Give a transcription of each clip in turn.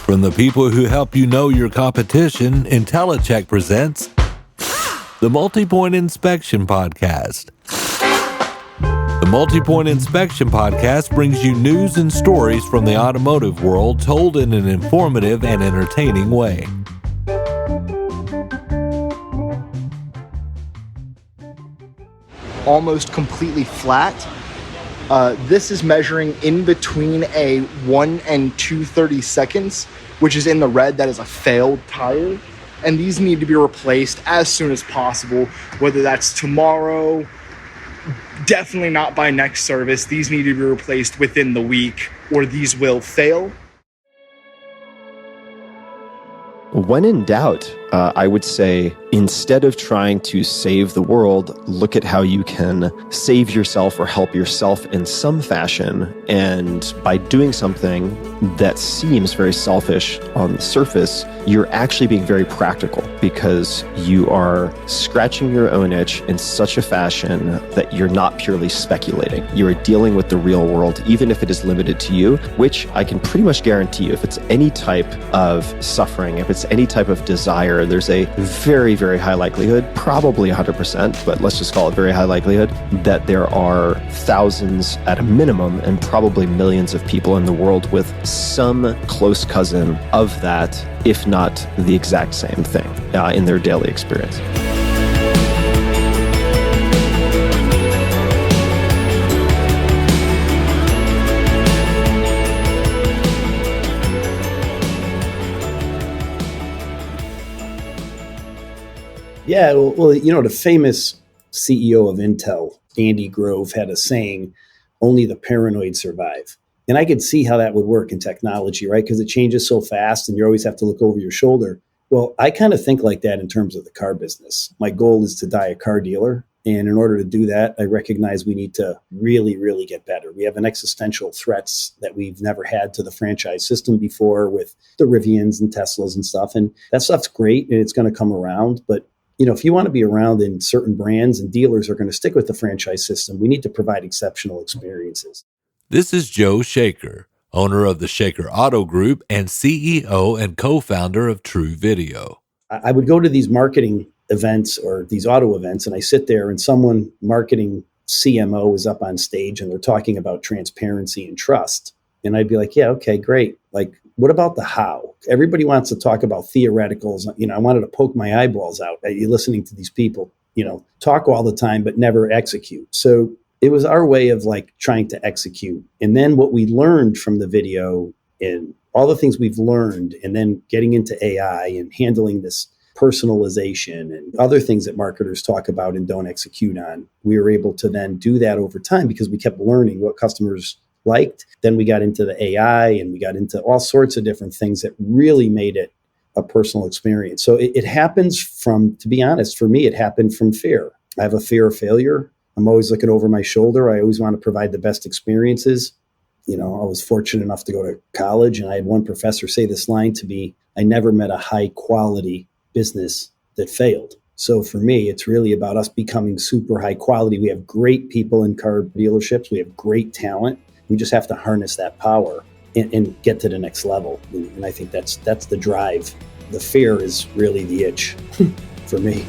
From the people who help you know your competition, IntelliCheck presents the Multi-Point Inspection Podcast. The Multi-Point Inspection Podcast brings you news and stories from the automotive world told in an informative and entertaining way. Almost completely flat. This is measuring in between a 1 and 2/30 seconds, which is in the red. That is a failed tire. And these need to be replaced as soon as possible, whether that's tomorrow, definitely not by next service. These need to be replaced within the week or these will fail. When in doubt, I would say instead of trying to save the world, look at how you can save yourself or help yourself in some fashion. And by doing something that seems very selfish on the surface, you're actually being very practical because you are scratching your own itch in such a fashion that you're not purely speculating. You are dealing with the real world, even if it is limited to you, which I can pretty much guarantee you, if it's any type of suffering, if it's any type of desire, there's a very, very high likelihood, probably 100%, but let's just call it very high likelihood, that there are thousands at a minimum and probably millions of people in the world with some close cousin of that, if not the exact same thing in their daily experience. Yeah, well, you know, the famous CEO of Intel, Andy Grove, had a saying, only the paranoid survive. And I could see how that would work in technology, right? Because it changes so fast and you always have to look over your shoulder. Well, I kind of think like that in terms of the car business. My goal is to die a car dealer. And in order to do that, I recognize we need to really, really get better. We have an existential threats that we've never had to the franchise system before with the Rivians and Teslas and stuff. And that stuff's great and it's going to come around. But you know, if you want to be around in certain brands and dealers are going to stick with the franchise system, we need to provide exceptional experiences. This is Joe Shaker, owner of the Shaker Auto Group and CEO and co-founder of TruVideo. I would go to these marketing events or these auto events, and I sit there and someone marketing CMO is up on stage and they're talking about transparency and trust. And I'd be like, yeah, okay, great. Like, what about the how? Everybody wants to talk about theoreticals. You know, I wanted to poke my eyeballs out at you listening to these people, you know, talk all the time, but never execute. So it was our way of like trying to execute. And then what we learned from the video and all the things we've learned, and then getting into AI and handling this personalization and other things that marketers talk about and don't execute on, we were able to then do that over time because we kept learning what customers liked. Then we got into the AI and we got into all sorts of different things that really made it a personal experience. So it happens from, to be honest, for me, it happened from fear. I have a fear of failure. I'm always looking over my shoulder. I always want to provide the best experiences. You know, I was fortunate enough to go to college and I had one professor say this line to me, I never met a high quality business that failed. So for me, it's really about us becoming super high quality. We have great people in car dealerships. We have great talent. We just have to harness that power and get to the next level. And I think that's the drive. The fear is really the itch for me.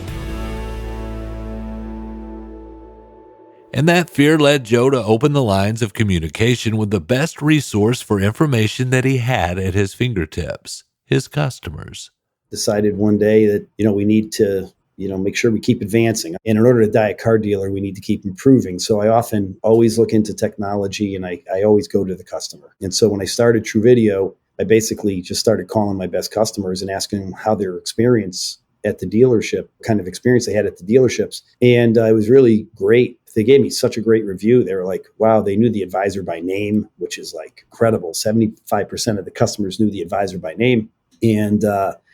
And that fear led Joe to open the lines of communication with the best resource for information that he had at his fingertips, his customers. Decided one day that, you know, we need to, you know, make sure we keep advancing. And in order to die a car dealer, we need to keep improving. So I often always look into technology and I always go to the customer. And so when I started TruVideo, I basically just started calling my best customers and asking them how their experience at the dealership, kind of experience they had at the dealerships. And it was really great. They gave me such a great review. They were like, wow, they knew the advisor by name, which is like incredible. 75% of the customers knew the advisor by name. And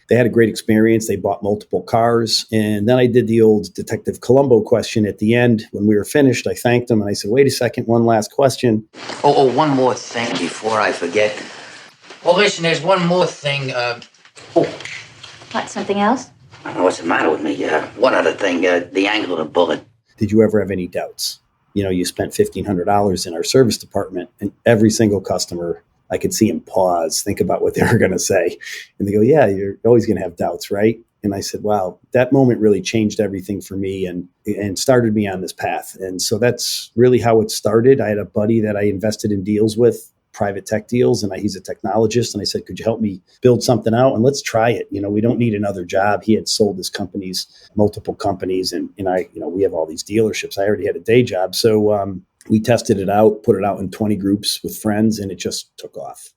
they had a great experience. They bought multiple cars. And then I did the old Detective Columbo question at the end. When we were finished, I thanked them and I said, wait a second, one last question. Oh, one more thing before I forget. Well, listen, there's one more thing. What, something else? I don't know what's the matter with me. One other thing, the angle of the bullet. Did you ever have any doubts? You know, you spent $1,500 in our service department and every single customer I could see them pause, think about what they were going to say. And they go, yeah, you're always going to have doubts, right? And I said, wow, that moment really changed everything for me and started me on this path. And so that's really how it started. I had a buddy that I invested in deals with, private tech deals, and he's a technologist. And I said, could you help me build something out? And let's try it. We don't need another job. He had sold his companies, multiple companies. And I, we have all these dealerships. I already had a day job. So we tested it out, put it out in 20 groups with friends, and it just took off.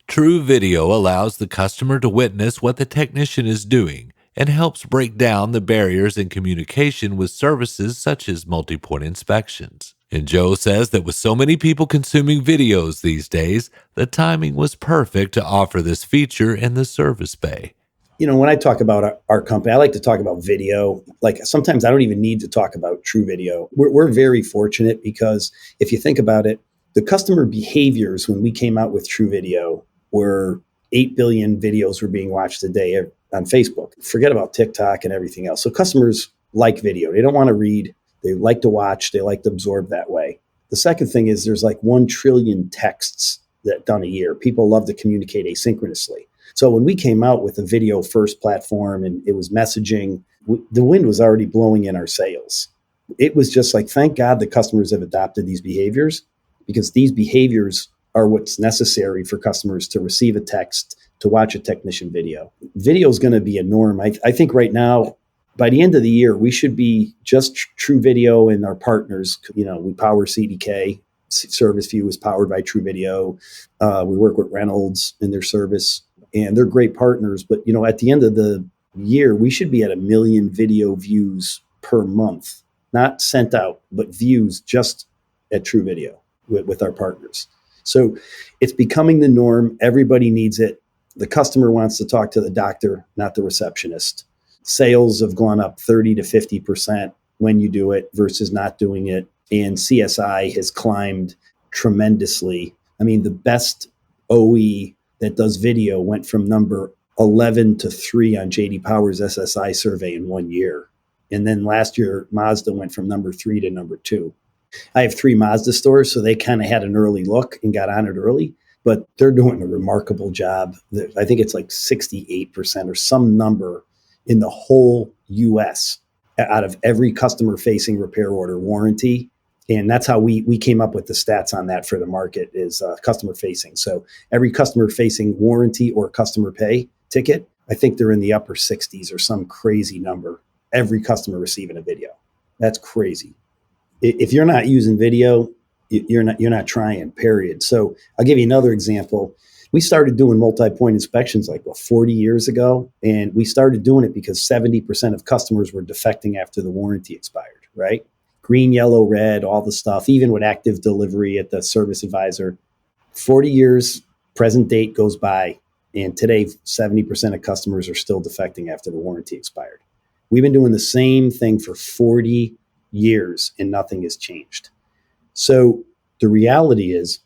TruVideo allows the customer to witness what the technician is doing and helps break down the barriers in communication with services such as multi-point inspections. And Joe says that with so many people consuming videos these days, the timing was perfect to offer this feature in the service bay. When I talk about our company, I like to talk about video. Like sometimes I don't even need to talk about TruVideo. We're very fortunate because if you think about it, the customer behaviors when we came out with TruVideo were 8 billion videos were being watched a day on Facebook. Forget about TikTok and everything else. So customers like video. They don't want to read. They like to watch. They like to absorb that way. The second thing is there's like 1 trillion texts that done a year. People love to communicate asynchronously. So when we came out with a video first platform and it was messaging, the wind was already blowing in our sails. It was just like, thank God the customers have adopted these behaviors, because these behaviors are what's necessary for customers to receive a text, to watch a technician video. Video is going to be a norm. I think right now, by the end of the year, we should be just TruVideo and our partners. We power CDK. Service View is powered by TruVideo. We work with Reynolds in their service. And they're great partners. But, at the end of the year, we should be at 1 million video views per month, not sent out, but views just at TruVideo with our partners. So it's becoming the norm. Everybody needs it. The customer wants to talk to the doctor, not the receptionist. Sales have gone up 30 to 50% when you do it versus not doing it. And CSI has climbed tremendously. I mean, the best OE that does video went from number 11 to 3 on JD Power's SSI survey in 1 year. And then last year, Mazda went from number 3 to number 2. I have 3 Mazda stores, so they kind of had an early look and got on it early, but they're doing a remarkable job. I think it's like 68% or some number in the whole US out of every customer-facing repair order warranty. And that's how we came up with the stats on that for the market is customer-facing. So every customer-facing warranty or customer pay ticket, I think they're in the upper 60s or some crazy number. Every customer receiving a video. That's crazy. If you're not using video, you're not trying, period. So I'll give you another example. We started doing multi-point inspections 40 years ago, and we started doing it because 70% of customers were defecting after the warranty expired, right? Green, yellow, red, all the stuff, even with active delivery at the service advisor. 40 years, present date goes by, and today 70% of customers are still defecting after the warranty expired. We've been doing the same thing for 40 years and nothing has changed. So the reality is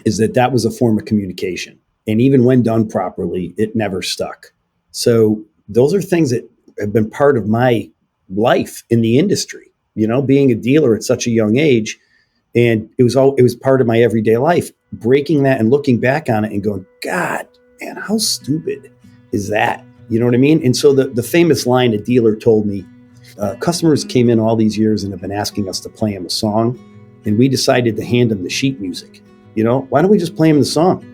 that was a form of communication. And even when done properly, it never stuck. So those are things that have been part of my life in the industry. Being a dealer at such a young age, and it was part of my everyday life. Breaking that and looking back on it and going, God, man, how stupid is that? You know what I mean? And so the famous line a dealer told me, customers came in all these years and have been asking us to play them a song, and we decided to hand them the sheet music. Why don't we just play them the song?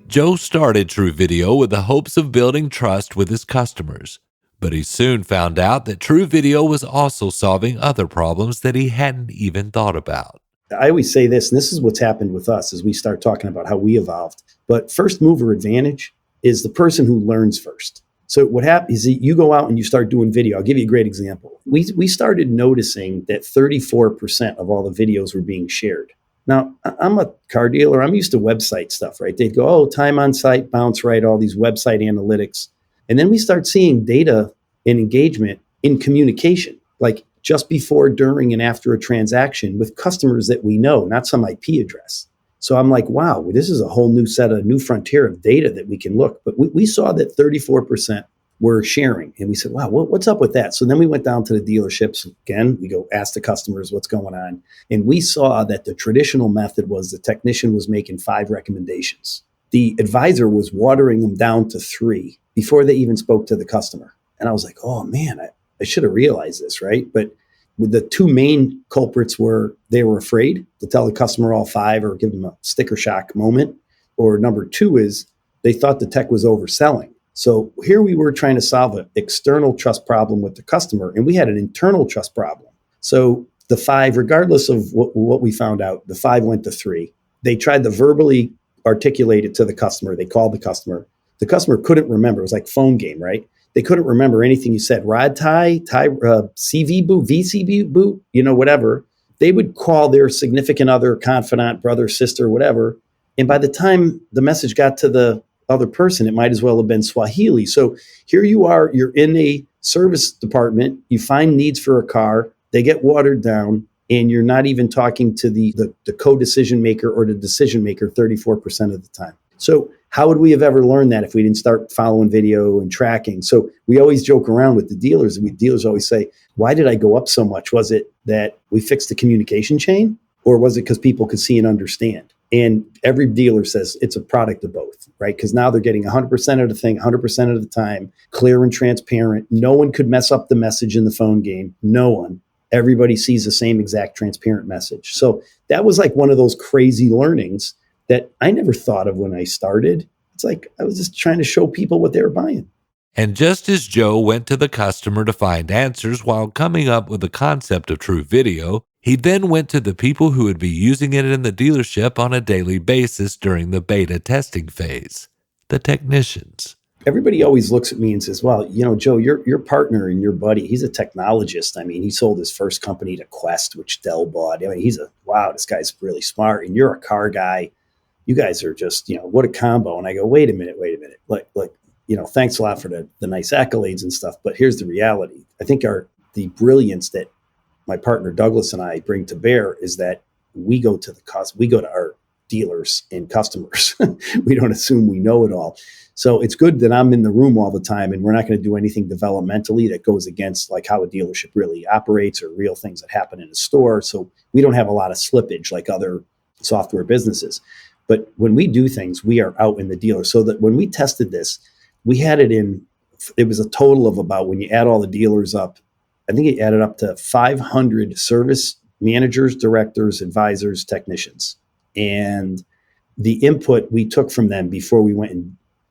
Joe started TruVideo with the hopes of building trust with his customers, but he soon found out that TruVideo was also solving other problems that he hadn't even thought about. I always say this, and this is what's happened with us as we start talking about how we evolved. But first mover advantage is the person who learns first. So what happens is you go out and you start doing video. I'll give you a great example. We started noticing that 34% of all the videos were being shared. Now, I'm a car dealer. I'm used to website stuff, right? They'd go, time on site, bounce rate, all these website analytics. And then we start seeing data and engagement in communication, like just before, during, and after a transaction with customers that we know, not some IP address. So I'm like, wow, this is a whole new frontier of data that we can look. But we saw that 34% were sharing. And we said, wow, what's up with that? So then we went down to the dealerships. Again, we go ask the customers what's going on. And we saw that the traditional method was the technician was making 5 recommendations. The advisor was watering them down to 3 before they even spoke to the customer. And I was like, oh man, I should have realized this, right? But with the 2 main culprits were they were afraid to tell the customer all 5 or give them a sticker shock moment. Or number 2 is they thought the tech was overselling. So here we were trying to solve an external trust problem with the customer, and we had an internal trust problem. So the 5, regardless of what we found out, the 5 went to 3. They tried to verbally articulate it to the customer. They called the customer. The customer couldn't remember. It was like phone game, right? They couldn't remember anything you said. Rod tie, CV boot, VCB boot, whatever. They would call their significant other, confidant, brother, sister, whatever. And by the time the message got to the other person, it might as well have been Swahili. So here you are, you're in a service department, you find needs for a car, they get watered down, and you're not even talking to the co-decision maker or the decision maker 34% of the time. So how would we have ever learned that if we didn't start following video and tracking? So we always joke around with the dealers, and dealers always say, why did I go up so much? Was it that we fixed the communication chain, or was it because people could see and understand? And every dealer says it's a product of both, right? Because now they're getting 100% of the thing, 100% of the time, clear and transparent. No one could mess up the message in the phone game. No one. Everybody sees the same exact transparent message. So that was like one of those crazy learnings that I never thought of when I started. It's like I was just trying to show people what they were buying. And just as Joe went to the customer to find answers while coming up with the concept of True Video, he then went to the people who would be using it in the dealership on a daily basis during the beta testing phase, the technicians. Everybody always looks at me and says, well, Joe, your partner and your buddy, he's a technologist. I mean, he sold his first company to Quest, which Dell bought. I mean, wow, this guy's really smart. And you're a car guy. You guys are just, what a combo. And I go, wait a minute. Like, thanks a lot for the nice accolades and stuff. But here's the reality. I think the brilliance that my partner Douglas and I bring to bear is that we go to our dealers and customers. We don't assume we know it all. So it's good that I'm in the room all the time, and we're not going to do anything developmentally that goes against like how a dealership really operates or real things that happen in a store. So we don't have a lot of slippage like other software businesses. But when we do things, we are out in the dealer. So that when we tested this, we had it was a total of about, when you add all the dealers up, I think it added up to 500 service managers, directors, advisors, technicians. And the input we took from them before we went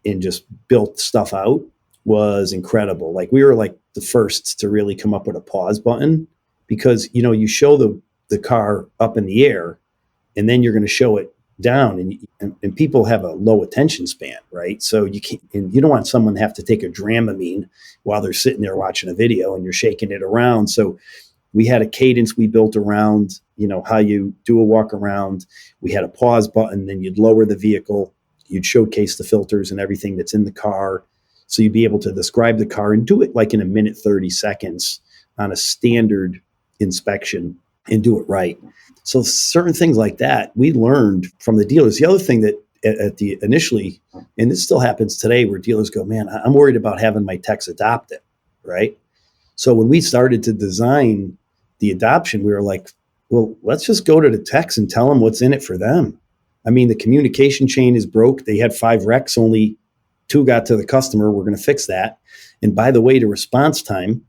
and just built stuff out was incredible. Like we were like the first to really come up with a pause button, because, you show the car up in the air and then you're going to show it down, and people have a low attention span, right? So you don't want someone to have to take a Dramamine while they're sitting there watching a video and you're shaking it around. So we had a cadence we built around, how you do a walk around. We had a pause button, then you'd lower the vehicle, you'd showcase the filters and everything that's in the car. So you'd be able to describe the car and do it like in a minute, 30 seconds on a standard inspection and do it right. So certain things like that, we learned from the dealers. The other thing that initially, and this still happens today, where dealers go, man, I'm worried about having my techs adopt it, right? So when we started to design the adoption, we were like, well, let's just go to the techs and tell them what's in it for them. I mean, the communication chain is broke. They had 5 recs, only 2 got to the customer. We're going to fix that. And by the way, the response time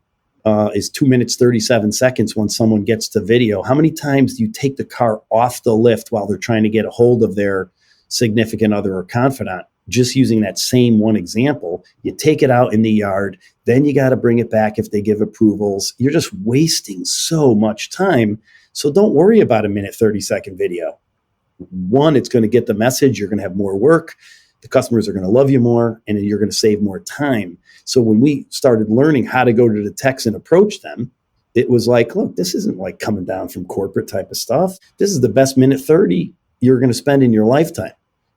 is 2 minutes, 37 seconds when someone gets to video. How many times do you take the car off the lift while they're trying to get a hold of their significant other or confidant? Just using that same one example, you take it out in the yard, then you got to bring it back if they give approvals. You're just wasting so much time. So don't worry about a minute, 30-second video. One, it's going to get the message. You're going to have more work. The customers are going to love you more, and you're going to save more time. So when we started learning how to go to the techs and approach them, it was like, look, this isn't like coming down from corporate type of stuff. This is the best minute 30 you're going to spend in your lifetime.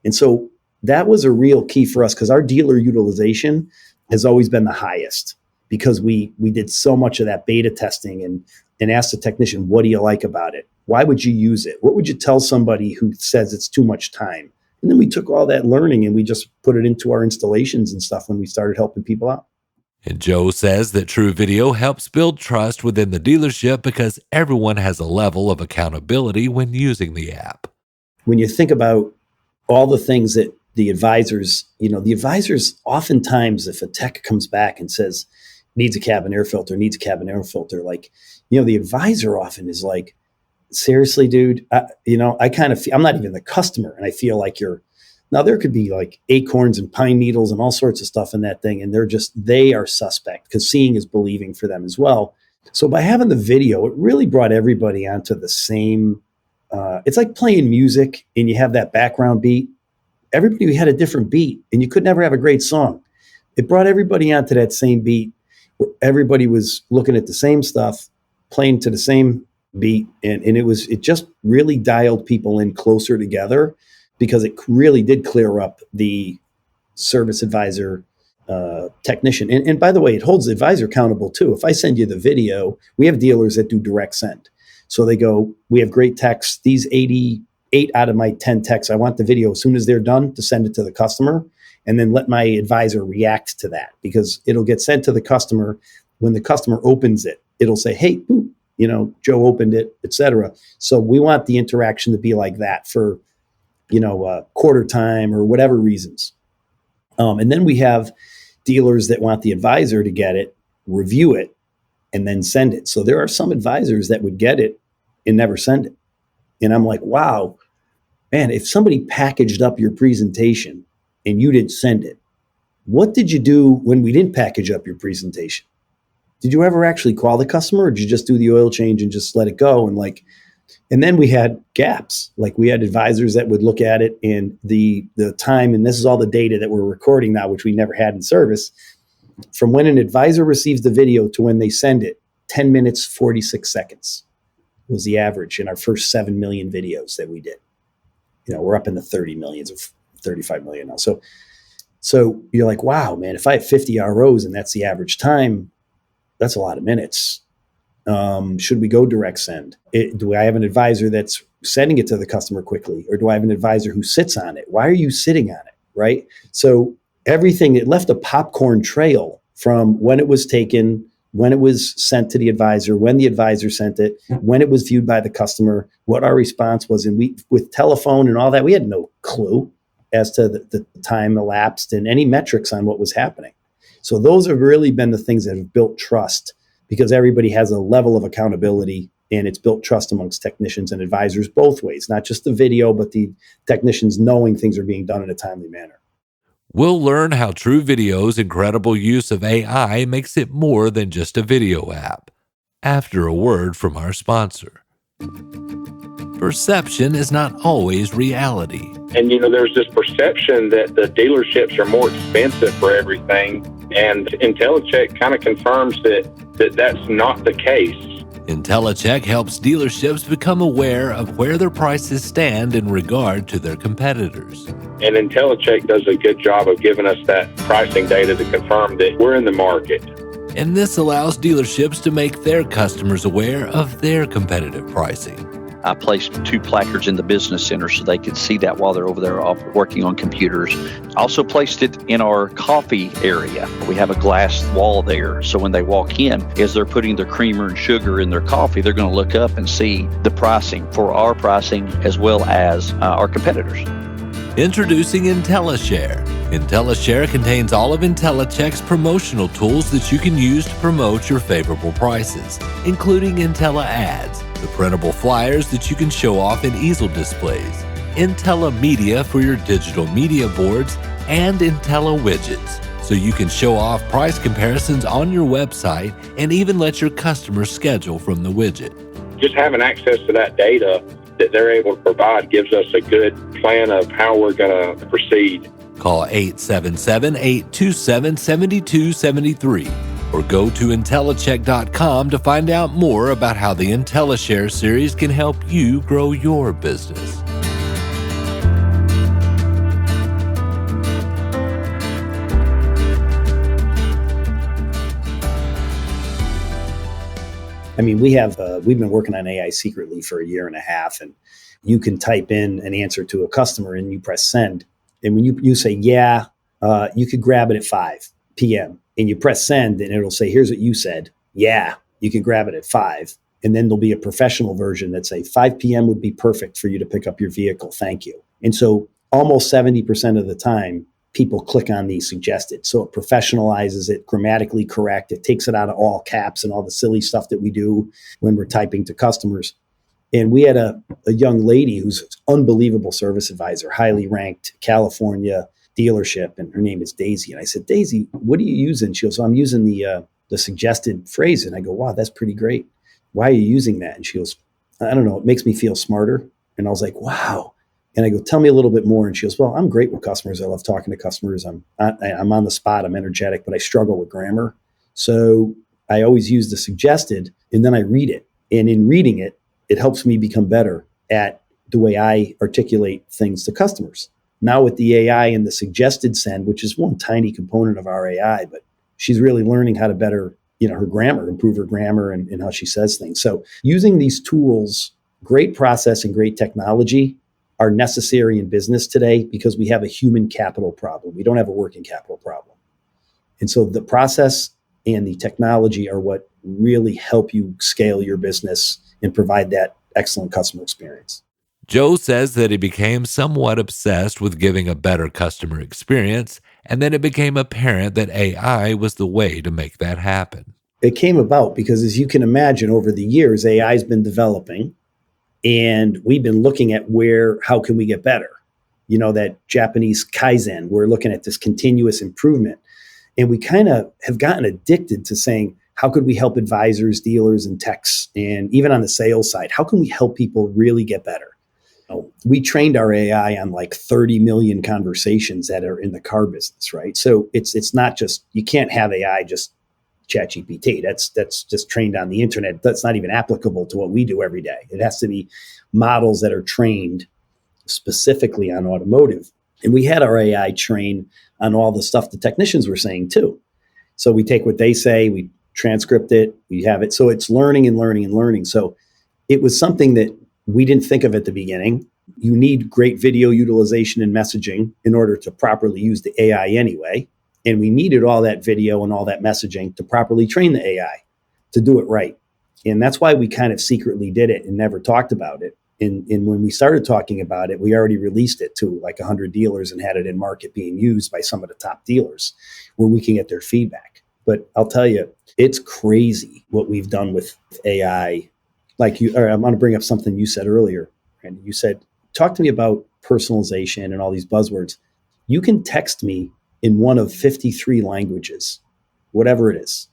And so that was a real key for us, because our dealer utilization has always been the highest, because we did so much of that beta testing and asked the technician, what do you like about it? Why would you use it? What would you tell somebody who says it's too much time? And then we took all that learning and we just put it into our installations and stuff when we started helping people out. And Joe says that TruVideo helps build trust within the dealership because everyone has a level of accountability when using the app. When you think about all the things that the advisors oftentimes, if a tech comes back and says, needs a cabin air filter, like, the advisor often is like, seriously, dude, I kind of feel, I'm not even the customer. And I feel like now there could be like acorns and pine needles and all sorts of stuff in that thing. And they are suspect because seeing is believing for them as well. So by having the video, it really brought everybody onto the same, it's like playing music and you have that background beat. Everybody had a different beat and you could never have a great song. It brought everybody onto that same beat where everybody was looking at the same stuff, playing to the same beat. And it just really dialed people in closer together because it really did clear up the service advisor technician. And by the way, it holds the advisor accountable too. If I send you the video, we have dealers that do direct send. So they go, we have great techs. These 88 out of my 10 techs, I want the video as soon as they're done to send it to the customer and then let my advisor react to that because it'll get sent to the customer. When the customer opens it, it'll say, hey, boop, Joe opened it, etc. So we want the interaction to be like that for, quarter time or whatever reasons. And then we have dealers that want the advisor to get it, review it, and then send it. So there are some advisors that would get it and never send it. And I'm like, wow, man, if somebody packaged up your presentation and you didn't send it, what did you do when we didn't package up your presentation? Did you ever actually call the customer or did you just do the oil change and just let it go? And then we had gaps. Like we had advisors that would look at it and the time, and this is all the data that we're recording now, which we never had in service. From when an advisor receives the video to when they send it, 10 minutes, 46 seconds was the average in our first 7 million videos that we did. We're up in the 30 millions of 35 million now. So you're like, wow, man, if I have 50 ROs and that's the average time, that's a lot of minutes. Should we go direct send? Do I have an advisor that's sending it to the customer quickly? Or do I have an advisor who sits on it? Why are you sitting on it, right? So everything, it left a popcorn trail from when it was taken, when it was sent to the advisor, when the advisor sent it, when it was viewed by the customer, what our response was. And with telephone and all that, we had no clue as to the time elapsed and any metrics on what was happening. So those have really been the things that have built trust because everybody has a level of accountability and it's built trust amongst technicians and advisors both ways, not just the video, but the technicians knowing things are being done in a timely manner. We'll learn how TruVideo's incredible use of AI makes it more than just a video app, after a word from our sponsor. Perception is not always reality. And, there's this perception that the dealerships are more expensive for everything. And IntelliCheck kind of confirms that that's not the case. IntelliCheck helps dealerships become aware of where their prices stand in regard to their competitors. And IntelliCheck does a good job of giving us that pricing data to confirm that we're in the market. And this allows dealerships to make their customers aware of their competitive pricing. I placed 2 placards in the business center so they could see that while they're over there working on computers. Also placed it in our coffee area. We have a glass wall there, so when they walk in, as they're putting their creamer and sugar in their coffee, they're going to look up and see the pricing for our pricing as well as our competitors. Introducing IntelliShare. IntelliShare contains all of IntelliCheck's promotional tools that you can use to promote your favorable prices, including Intella Ads, the printable flyers that you can show off in easel displays, Intella Media for your digital media boards, and Intella Widgets, so you can show off price comparisons on your website and even let your customers schedule from the widget. Just having access to that data that they're able to provide gives us a good plan of how we're going to proceed. Call 877-827-7273 or go to IntelliCheck.com to find out more about how the IntelliShare series can help you grow your business. I mean, we've been working on AI secretly for 1.5 years, and you can type in an answer to a customer and you press send. And when you say, you could grab it at 5 p.m. and you press send and it'll say, here's what you said. Yeah, you can grab it at 5. And then there'll be a professional version that say 5 p.m. would be perfect for you to pick up your vehicle. Thank you. And so almost 70% of the time, people click on the suggested. So it professionalizes it, grammatically correct. It takes it out of all caps and all the silly stuff that we do when we're typing to customers. And we had a young lady who's an unbelievable service advisor, highly ranked California dealership, and her name is Daisy. And I said, Daisy, what are you using? She goes, I'm using the suggested phrase. And I go, wow, that's pretty great. Why are you using that? And she goes, I don't know. It makes me feel smarter. And I was like, wow. And I go, tell me a little bit more. And she goes, well, I'm great with customers. I love talking to customers. I'm on the spot. I'm energetic, but I struggle with grammar. So I always use the suggested, and then I read it. And in reading it, it helps me become better at the way I articulate things to customers. Now with the AI and the suggested send, which is one tiny component of our AI, but she's really learning how to better, her grammar, improve her grammar and how she says things. So using these tools, great process and great technology are necessary in business today because we have a human capital problem. We don't have a working capital problem. And so the process and the technology are what really help you scale your business and provide that excellent customer experience. Joe says that he became somewhat obsessed with giving a better customer experience, and then it became apparent that AI was the way to make that happen. It came about because, as you can imagine, over the years, AI has been developing, and we've been looking at how can we get better? That Japanese Kaizen, we're looking at this continuous improvement. And we kind of have gotten addicted to saying, how could we help advisors, dealers, and techs, and even on the sales side, how can we help people really get better? We trained our AI on like 30 million conversations that are in the car business, right? So it's not just, you can't have AI just ChatGPT. That's just trained on the internet. That's not even applicable to what we do every day. It has to be models that are trained specifically on automotive. And we had our AI train on all the stuff the technicians were saying too. So we take what they say, we transcript it, we have it. So it's learning and learning and learning. So it was something that we didn't think of at the beginning. You need great video utilization and messaging in order to properly use the AI anyway. And we needed all that video and all that messaging to properly train the AI to do it right. And that's why we kind of secretly did it and never talked about it. And when we started talking about it, we already released it to like 100 dealers and had it in market being used by some of the top dealers where we can get their feedback. But I'll tell you, it's crazy what we've done with AI. I'm going to bring up something you said earlier, Randy. You said, talk to me about personalization and all these buzzwords. You can text me in one of 53 languages, whatever it is.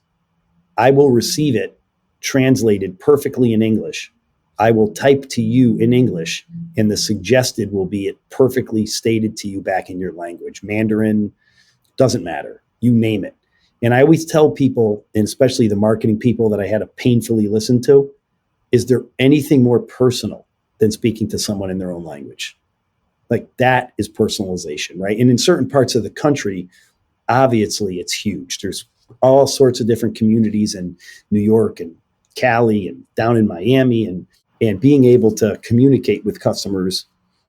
I will receive it translated perfectly in English. I will type to you in English, and the suggested will be it perfectly stated to you back in your language. Mandarin, doesn't matter. You name it. And I always tell people, and especially the marketing people that I had to painfully listen to, is there anything more personal than speaking to someone in their own language? Like that is personalization, right? And in certain parts of the country, obviously it's huge. There's all sorts of different communities in New York and Cali and down in Miami and being able to communicate with customers.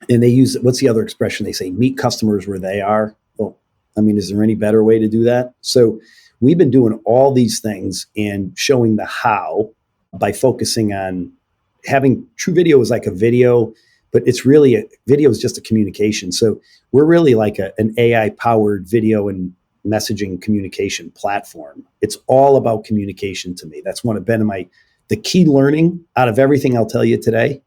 And they use, what's the other expression? They say, meet customers where they are. Well, I mean, is there any better way to do that? So we've been doing all these things and showing the how by focusing on having TruVideo is like a video, but it's really video is just a communication. So we're really like an AI powered video and messaging communication platform. It's all about communication to me. That's the key learning out of everything I'll tell you today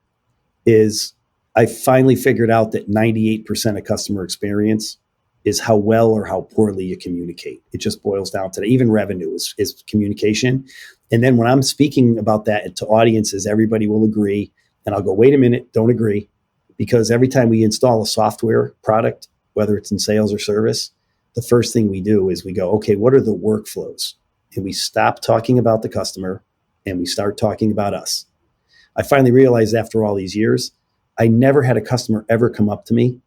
is I finally figured out that 98% of customer experience is how well or how poorly you communicate. It just boils down to that. Even revenue is communication. And then when I'm speaking about that to audiences, everybody will agree. And I'll go, wait a minute, don't agree. Because every time we install a software product, whether it's in sales or service, the first thing we do is we go, okay, what are the workflows? And we stop talking about the customer and we start talking about us. I finally realized after all these years, I never had a customer ever come up to me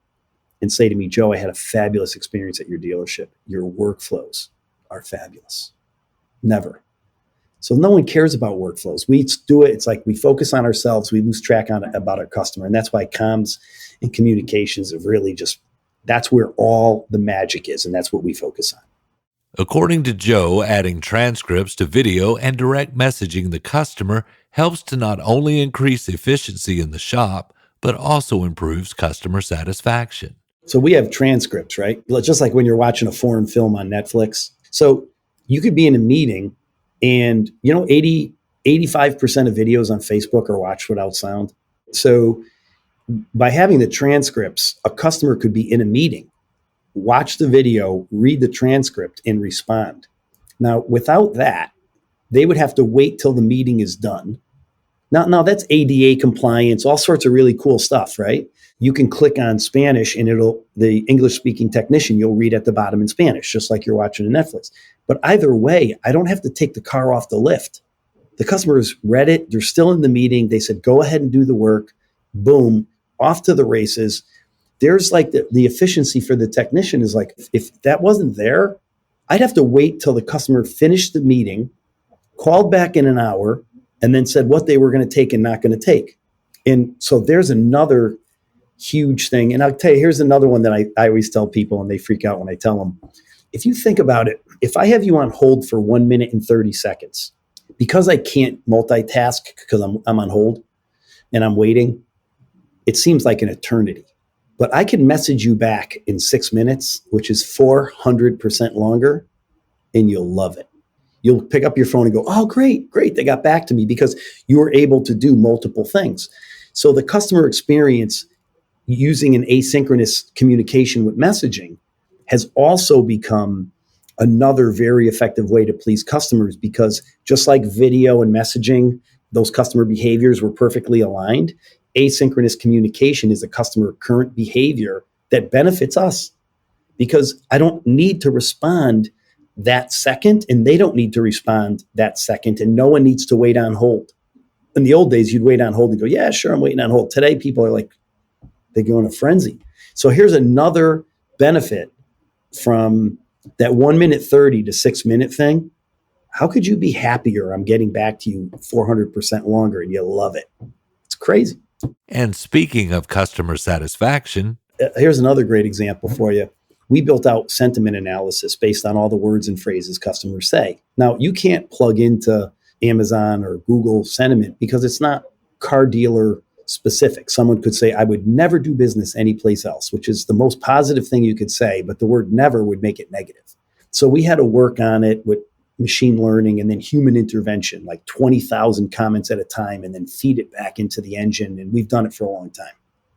and say to me, Joe, I had a fabulous experience at your dealership. Your workflows are fabulous. Never. So no one cares about workflows. We do it. It's like we focus on ourselves. We lose track about our customer. And that's why comms and communications have really that's where all the magic is. And that's what we focus on. According to Joe, adding transcripts to video and direct messaging the customer helps to not only increase efficiency in the shop, but also improves customer satisfaction. So we have transcripts, right? Just like when you're watching a foreign film on Netflix. So you could be in a meeting and, 85% of videos on Facebook are watched without sound. So by having the transcripts, a customer could be in a meeting, watch the video, read the transcript, and respond. Now, without that, they would have to wait till the meeting is done. Now that's ADA compliance, all sorts of really cool stuff, right? You can click on Spanish and the English-speaking technician, you'll read at the bottom in Spanish, just like you're watching a Netflix. But either way, I don't have to take the car off the lift. The customers read it, they're still in the meeting, they said, go ahead and do the work, boom, off to the races. There's like the efficiency for the technician is like, if that wasn't there, I'd have to wait till the customer finished the meeting, called back in an hour, and then said what they were going to take and not going to take. And so there's another huge thing. And I'll tell you, here's another one that I always tell people, and they freak out when I tell them. If you think about it, if I have you on hold for 1 minute and 30 seconds, because I can't multitask because I'm on hold and I'm waiting, it seems like an eternity. But I can message you back in 6 minutes, which is 400% longer, and you'll love it. You'll pick up your phone and go, oh, great, they got back to me, because you were able to do multiple things. So the customer experience using an asynchronous communication with messaging has also become another very effective way to please customers, because just like video and messaging, those customer behaviors were perfectly aligned. Asynchronous communication is a customer current behavior that benefits us, because I don't need to respond that second, and they don't need to respond that second, and no one needs to wait on hold. In the old days, you'd wait on hold and go, yeah, sure, I'm waiting on hold. Today, people are like, they go in a frenzy. So here's another benefit from that 1 minute 30 to 6 minute thing. How could you be happier? I'm getting back to you 400% longer, and you love it. It's crazy. And speaking of customer satisfaction, here's another great example for you. We built out sentiment analysis based on all the words and phrases customers say. Now, you can't plug into Amazon or Google sentiment because it's not car dealer specific. Someone could say, I would never do business anyplace else, which is the most positive thing you could say, but the word never would make it negative. So we had to work on it with machine learning and then human intervention, like 20,000 comments at a time, and then feed it back into the engine. And we've done it for a long time.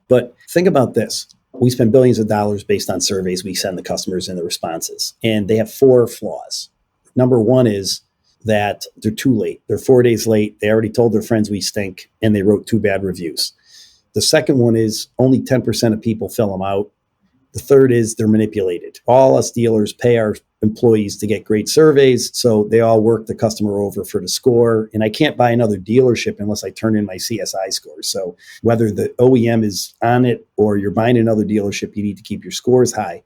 But think about this. We spend billions of dollars based on surveys we send the customers and the responses. And they have 4 flaws. Number one is that they're too late. They're 4 days late. They already told their friends we stink, and they wrote 2 bad reviews. The second one is only 10% of people fill them out. The third is they're manipulated. All us dealers pay our employees to get great surveys, so they all work the customer over for the score. And I can't buy another dealership unless I turn in my CSI scores. So whether the OEM is on it or you're buying another dealership, you need to keep your scores high.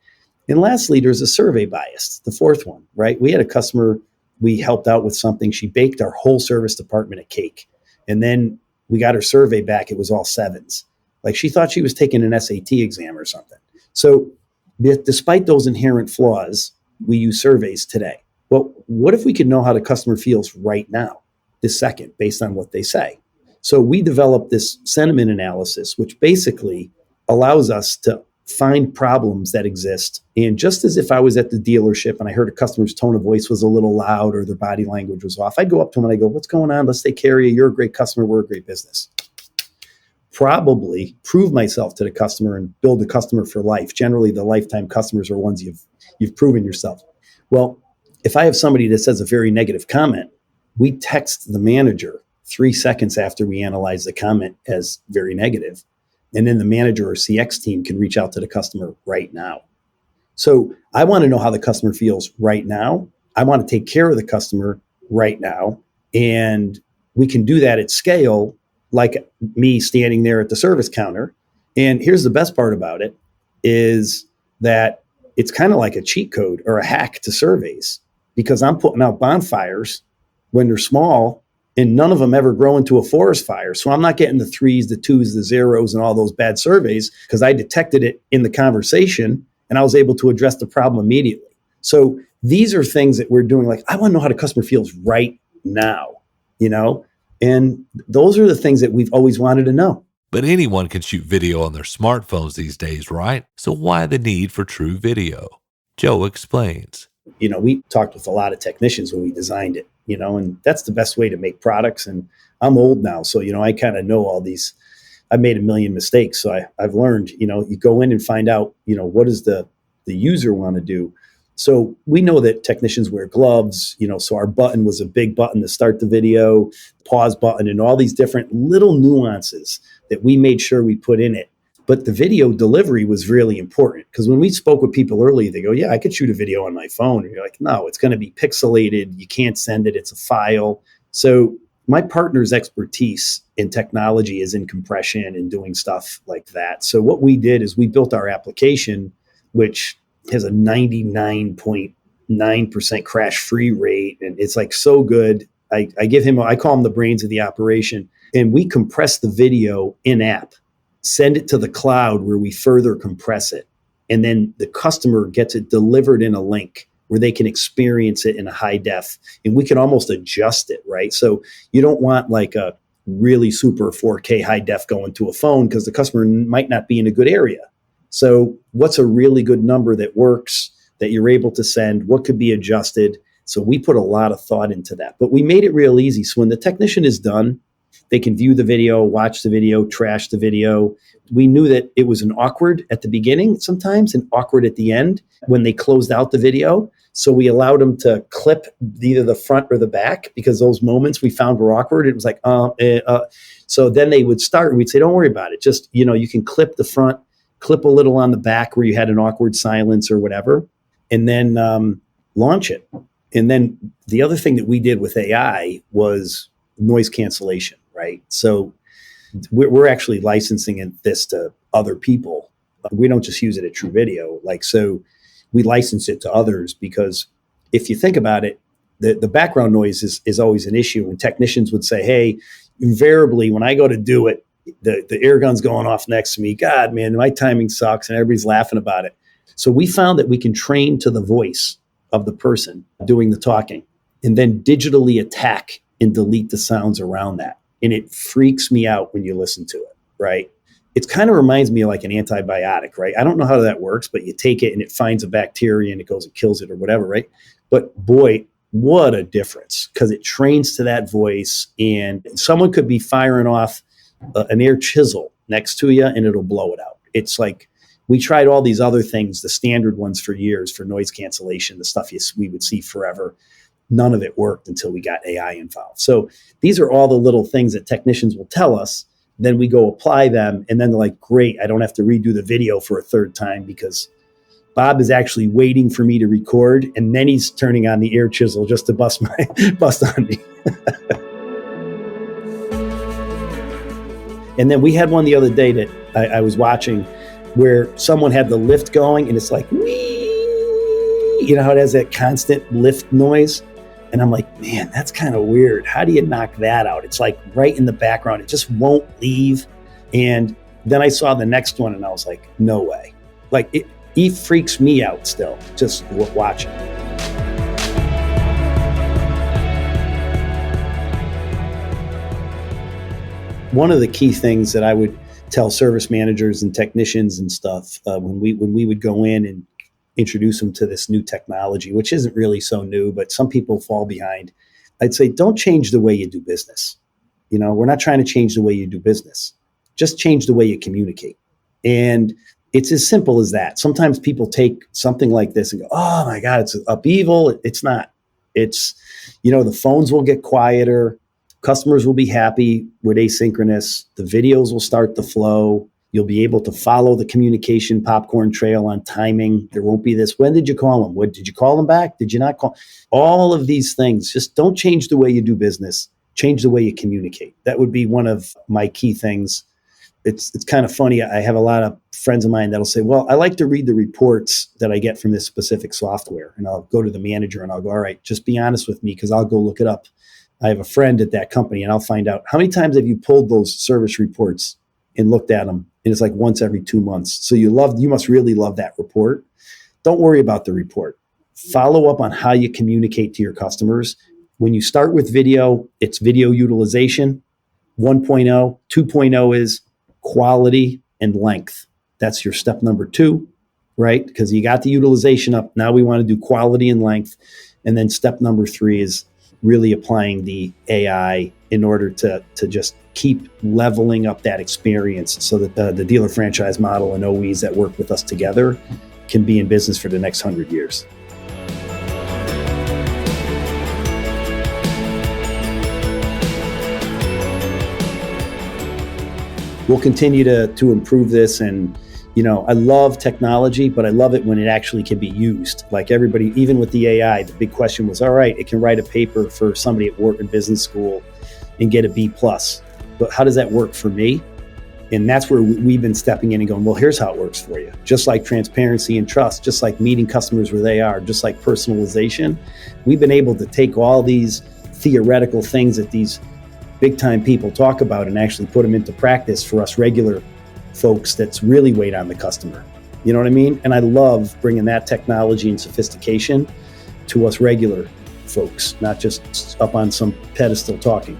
And lastly, there's a survey bias, the fourth one, right? We had a customer we helped out with something. She baked our whole service department a cake. And then we got her survey back. It was all 7s. Like she thought she was taking an SAT exam or something. So despite those inherent flaws, we use surveys today. Well, what if we could know how the customer feels right now, this second, based on what they say? So we developed this sentiment analysis, which basically allows us to find problems that exist. And just as if I was at the dealership and I heard a customer's tone of voice was a little loud or their body language was off, I'd go up to them and I go, what's going on? Let's take care of you. You're a great customer. We're a great business. Probably prove myself to the customer and build a customer for life. Generally, the lifetime customers are ones you've proven yourself. Well, if I have somebody that says a very negative comment, we text the manager 3 seconds after we analyze the comment as very negative. And then the manager or CX team can reach out to the customer right now. So I want to know how the customer feels right now. I want to take care of the customer right now. And we can do that at scale, like me standing there at the service counter. And here's the best part about it is that it's kind of like a cheat code or a hack to surveys, because I'm putting out bonfires when they're small and none of them ever grow into a forest fire. So I'm not getting the 3s, the 2s, the 0s, and all those bad surveys because I detected it in the conversation and I was able to address the problem immediately. So these are things that we're doing. Like, I want to know how the customer feels right now, and those are the things that we've always wanted to know. But anyone can shoot video on their smartphones these days, right? So why the need for TruVideo? Joe explains. We talked with a lot of technicians when we designed it, and that's the best way to make products. And I'm old now, so, I kind of know all these. I've made a million mistakes. So I've learned, you go in and find out, what does the user want to do? So we know that technicians wear gloves, so our button was a big button to start the video, pause button, and all these different little nuances that we made sure we put in it. But the video delivery was really important, because when we spoke with people early, they go, yeah, I could shoot a video on my phone. And you're like, no, it's going to be pixelated. You can't send it. It's a file. So my partner's expertise in technology is in compression and doing stuff like that. So what we did is we built our application, which has a 99.9% crash free rate. And it's like so good. I call him the brains of the operation. And we compress the video in app, send it to the cloud where we further compress it. And then the customer gets it delivered in a link where they can experience it in a high def. And we can almost adjust it, right? So you don't want like a really super 4K high def going to a phone, because the customer might not be in a good area. So what's a really good number that works, that you're able to send? What could be adjusted? So we put a lot of thought into that. But we made it real easy. So when the technician is done, they can view the video, watch the video, trash the video. We knew that it was an awkward at the beginning sometimes and awkward at the end when they closed out the video. So we allowed them to clip either the front or the back, because those moments we found were awkward. It was like, so then they would start and we'd say, don't worry about it. Just, you can clip the front, clip a little on the back where you had an awkward silence or whatever, and then launch it. And then the other thing that we did with AI was noise cancellation, right? So we're actually licensing this to other people. We don't just use it at TruVideo. So we license it to others, because if you think about it, the background noise is always an issue. And technicians would say, hey, invariably when I go to do it, the air gun's going off next to me. God, man, my timing sucks, and everybody's laughing about it. So we found that we can train to the voice of the person doing the talking, and then digitally attack and delete the sounds around that. And it freaks me out when you listen to it, right? It kind of reminds me of like an antibiotic, right? I don't know how that works, but you take it and it finds a bacteria and it goes and kills it or whatever, right? But boy, what a difference, because it trains to that voice, and someone could be firing off an air chisel next to you and it'll blow it out. It's like, we tried all these other things, the standard ones for years for noise cancellation, the stuff we would see forever. None of it worked until we got AI involved. So these are all the little things that technicians will tell us. Then we go apply them, and then they're like, great, I don't have to redo the video for a third time, because Bob is actually waiting for me to record, and then he's turning on the air chisel just to bust on me. And then we had one the other day that I was watching where someone had the lift going, and it's like, wee, how it has that constant lift noise. And I'm like, man, that's kind of weird. How do you knock that out? It's like right in the background. It just won't leave. And then I saw the next one and I was like, no way. Like it freaks me out still, just watching. One of the key things that I would tell service managers and technicians and stuff when we would go in and introduce them to this new technology, which isn't really so new, but some people fall behind. I'd say, don't change the way you do business. We're not trying to change the way you do business. Just change the way you communicate. And it's as simple as that. Sometimes people take something like this and go, oh my God, it's upheaval. It's not. It's, the phones will get quieter. Customers will be happy with asynchronous. The videos will start to flow. You'll be able to follow the communication popcorn trail on timing. There won't be this, when did you call them? What, did you call them back? Did you not call? All of these things, just don't change the way you do business. Change the way you communicate. That would be one of my key things. It's kind of funny. I have a lot of friends of mine that'll say, well, I like to read the reports that I get from this specific software. And I'll go to the manager and I'll go, all right, just be honest with me, because I'll go look it up. I have a friend at that company and I'll find out, how many times have you pulled those service reports and looked at them? And it's like once every 2 months. So you must really love that report. Don't worry about the report. follow up on how you communicate to your customers. When you start with video, it's video utilization. 1.0, 2.0 is quality and length. That's your step number 2, right? Because you got the utilization up. Now we want to do quality and length. And then step number 3 is really applying the AI in order to just keep leveling up that experience so that the dealer franchise model and OEs that work with us together can be in business for the next 100 years. We'll continue to improve this. And, I love technology, but I love it when it actually can be used. Like everybody, even with the AI, the big question was, all right, it can write a paper for somebody at Wharton Business School and get a B+. But how does that work for me? And that's where we've been stepping in and going, well, here's how it works for you. Just like transparency and trust, just like meeting customers where they are, just like personalization. We've been able to take all these theoretical things that these big time people talk about and actually put them into practice for us regular folks that's really wait on the customer. You know what I mean? And I love bringing that technology and sophistication to us regular folks, not just up on some pedestal talking,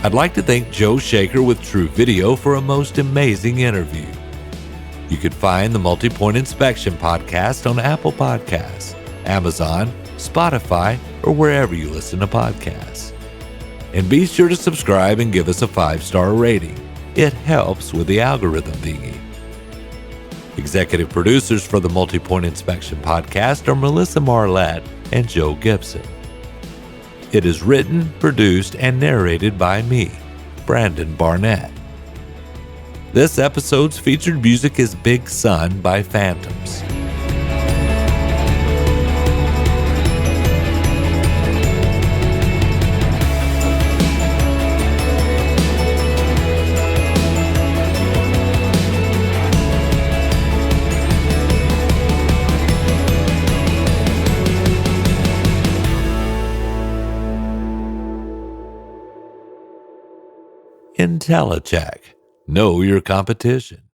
I'd like to thank Joe Shaker with TruVideo for a most amazing interview. You can find the Multi-Point Inspection Podcast on Apple Podcasts, Amazon, Spotify, or wherever you listen to podcasts. And be sure to subscribe and give us a 5-star rating. It helps with the algorithm thingy. Executive producers for the Multi-Point Inspection Podcast are Melissa Marlette and Joe Gibson. It is written, produced, and narrated by me, Brandon Barnett. This episode's featured music is Big Sun by Fantoms. IntelliCheck. Know your competition.